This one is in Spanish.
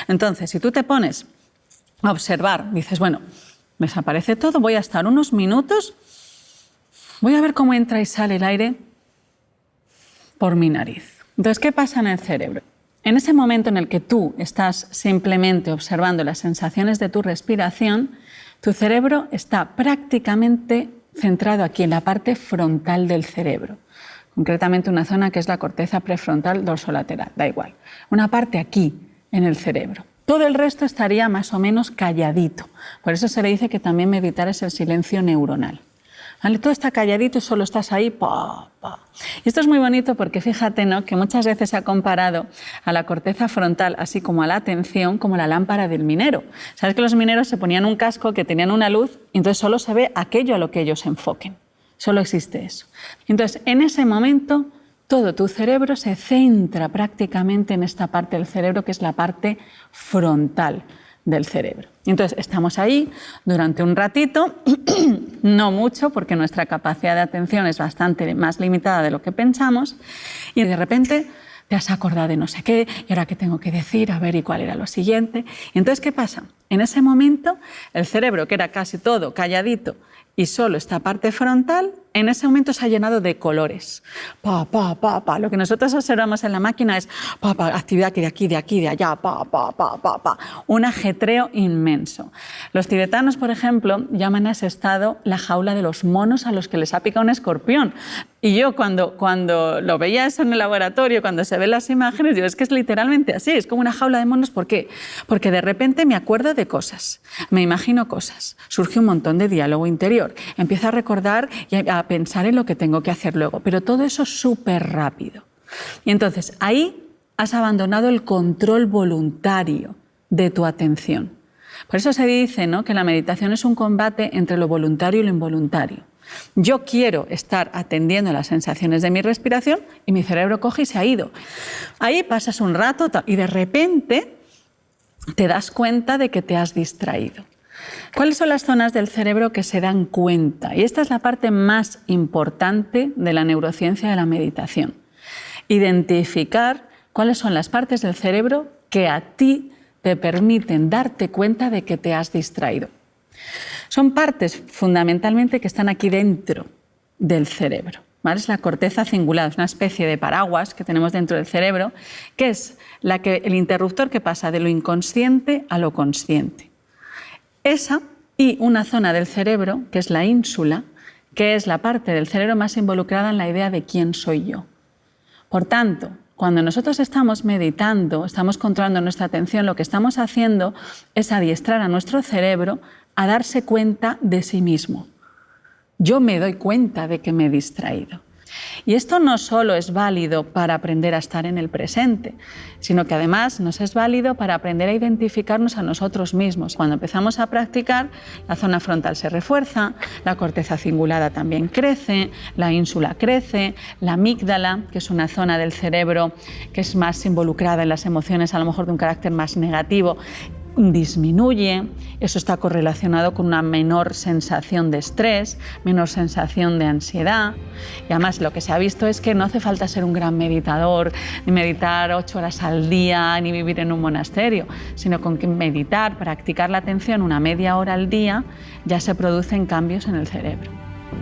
Entonces, si tú te pones a observar, dices, bueno, me desaparece todo, voy a estar unos minutos, voy a ver cómo entra y sale el aire por mi nariz. Entonces, ¿qué pasa en el cerebro? En ese momento en el que tú estás simplemente observando las sensaciones de tu respiración, tu cerebro está prácticamente centrado aquí en la parte frontal del cerebro. Concretamente una zona que es la corteza prefrontal dorsolateral, da igual. Una parte aquí en el cerebro. Todo el resto estaría más o menos calladito. Por eso se le dice que también meditar es el silencio neuronal. ¿Vale? Todo está calladito y solo estás ahí, pa, pa. Y esto es muy bonito porque fíjate, ¿no?, que muchas veces se ha comparado a la corteza frontal, así como a la atención, como la lámpara del minero. Sabes que los mineros se ponían un casco que tenían una luz y entonces solo se ve aquello a lo que ellos se enfoquen. Solo existe eso. Entonces, en ese momento, todo tu cerebro se centra prácticamente en esta parte del cerebro que es la parte frontal del cerebro. Entonces, estamos ahí durante un ratito, no mucho, porque nuestra capacidad de atención es bastante más limitada de lo que pensamos, y de repente te has acordado de no sé qué, y ahora qué tengo que decir, a ver, y cuál era lo siguiente. Y entonces, ¿qué pasa? En ese momento, el cerebro, que era casi todo calladito, y solo esta parte frontal, en ese momento se ha llenado de colores. Pa, pa, pa, pa. Lo que nosotros observamos en la máquina es pa, pa, actividad que de aquí, de aquí, de allá, pa, pa, pa, pa, pa. Un ajetreo inmenso. Los tibetanos, por ejemplo, llaman a ese estado la jaula de los monos a los que les ha picado un escorpión. Y yo cuando lo veía eso en el laboratorio, cuando se ven las imágenes, digo, es que es literalmente así, es como una jaula de monos. ¿Por qué? Porque de repente me acuerdo de cosas, me imagino cosas, surge un montón de diálogo interior, empiezo a recordar y a pensar en lo que tengo que hacer luego, pero todo eso súper rápido. Y entonces ahí has abandonado el control voluntario de tu atención. Por eso se dice, ¿no?, que la meditación es un combate entre lo voluntario y lo involuntario. Yo quiero estar atendiendo las sensaciones de mi respiración y mi cerebro coge y se ha ido. Ahí pasas un rato y de repente te das cuenta de que te has distraído. ¿Cuáles son las zonas del cerebro que se dan cuenta? Y esta es la parte más importante de la neurociencia de la meditación. Identificar cuáles son las partes del cerebro que a ti te permiten darte cuenta de que te has distraído. Son partes fundamentalmente que están aquí dentro del cerebro, ¿vale? Es la corteza cingulada, es una especie de paraguas que tenemos dentro del cerebro, que es el interruptor que pasa de lo inconsciente a lo consciente. Esa y una zona del cerebro, que es la ínsula, que es la parte del cerebro más involucrada en la idea de quién soy yo. Por tanto, cuando nosotros estamos meditando, estamos controlando nuestra atención, lo que estamos haciendo es adiestrar a nuestro cerebro a darse cuenta de sí mismo. Yo me doy cuenta de que me he distraído. Y esto no solo es válido para aprender a estar en el presente, sino que además nos es válido para aprender a identificarnos a nosotros mismos. Cuando empezamos a practicar, la zona frontal se refuerza, la corteza cingulada también crece, la ínsula crece, la amígdala, que es una zona del cerebro que es más involucrada en las emociones, a lo mejor de un carácter más negativo, disminuye. Eso está correlacionado con una menor sensación de estrés, menor sensación de ansiedad. Y además lo que se ha visto es que no hace falta ser un gran meditador, ni meditar 8 horas al día, ni vivir en un monasterio, sino con que meditar, practicar la atención una media hora al día, ya se producen cambios en el cerebro.